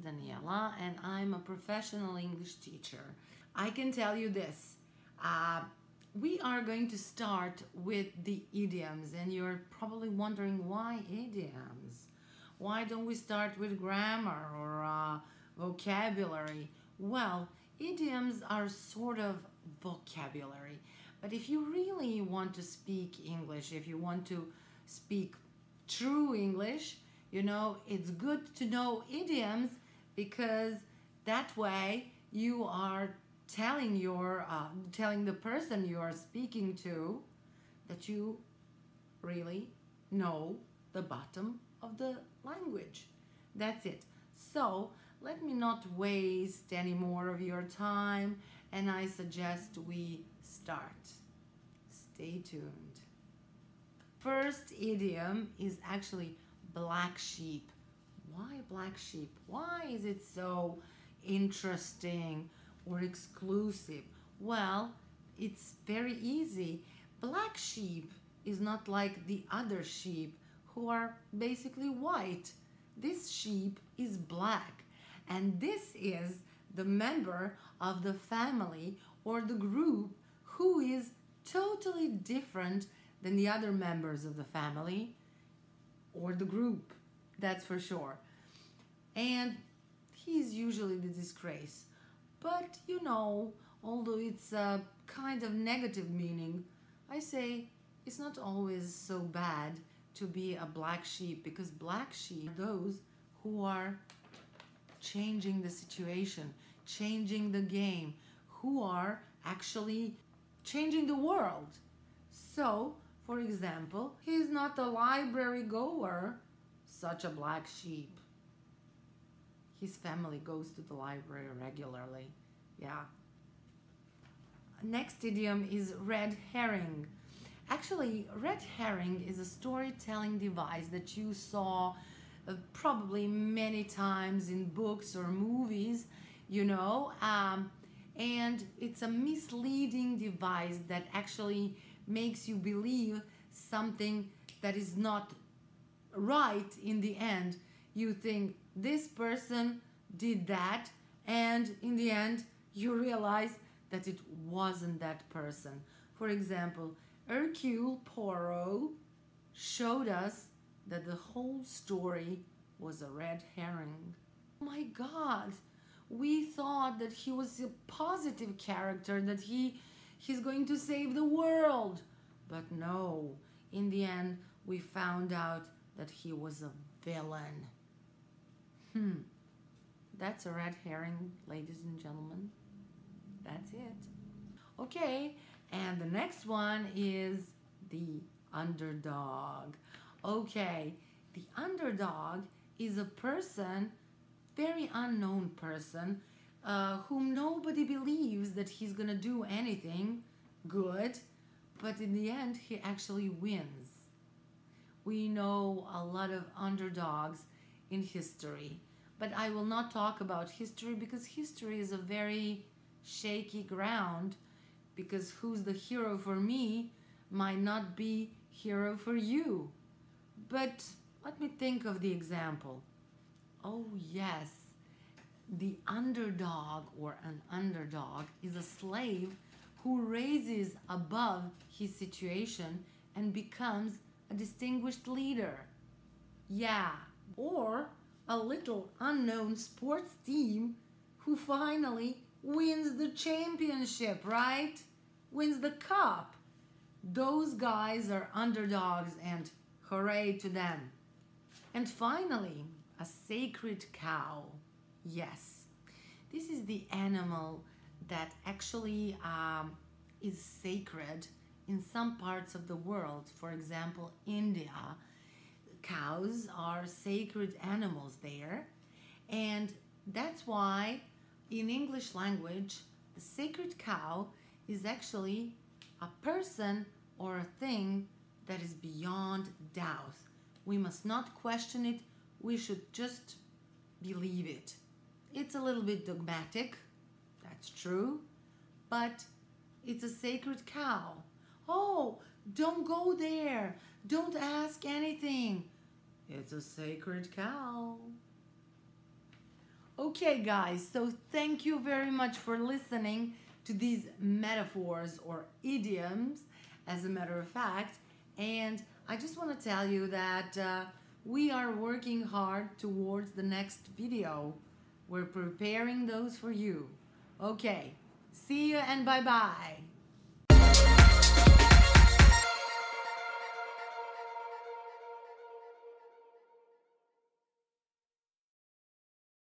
Daniela and I'm a professional English teacher. I can tell you this, we are going to start with the idioms, and you're probably wondering why idioms? Why don't we start with grammar or vocabulary? Well, idioms are sort of vocabulary, but if you really want to speak English, if you want to speak true English, you know, it's good to know idioms, because that way you are telling the person you are speaking to that you really know the bottom of the language. That's it. So let me not waste any more of your time, and I suggest we start. Stay tuned. First idiom is actually black sheep. Why black sheep? Why is it so interesting or exclusive? Well, it's very easy. Black sheep is not like the other sheep who are basically white. This sheep is black, and this is the member of the family or the group who is totally different than the other members of the family or the group, that's for sure. And he's usually the disgrace. But you know, although it's a kind of negative meaning, I say it's not always so bad to be a black sheep, because black sheep are those who are changing the situation, changing the game, who are actually changing the world. So, for example, he's not a library goer, such a black sheep. His family goes to the library regularly. Yeah. Next idiom is red herring. Actually, red herring is a storytelling device that you saw probably many times in books or movies, you know, and it's a misleading device that actually makes you believe something that is not right in the end. You think this person did that, and in the end you realize that it wasn't that person. For example, Hercule Poirot showed us that the whole story was a red herring. Oh my God, we thought that he was a positive character, that he's going to save the world. But no, in the end, we found out that he was a villain. That's a red herring, ladies and gentlemen. That's it. Okay, and the next one is the underdog. Okay, the underdog is a person, very unknown person, whom nobody believes that he's gonna do anything good, but in the end he actually wins. We know a lot of underdogs in history, but I will not talk about history, because history is a very shaky ground, because who's the hero for me might not be hero for you. But let me think of the example. Oh yes, the underdog or an underdog is a slave who raises above his situation and becomes a distinguished leader. Yeah, or a little unknown sports team who finally wins the championship, right? Wins the cup. Those guys are underdogs, and hooray to them. And finally, a sacred cow. Yes, this is the animal that actually is sacred in some parts of the world. For example, India, cows are sacred animals there, and that's why in English language the sacred cow is actually a person or a thing that is beyond doubt. We must not question it, we should just believe it. It's a little bit dogmatic, that's true, but it's a sacred cow. Oh, don't go there, don't ask anything. It's a sacred cow. Okay, guys, so thank you very much for listening to these metaphors or idioms, as a matter of fact. And I just want to tell you that we are working hard towards the next video. We're preparing those for you. Okay, see you and bye bye.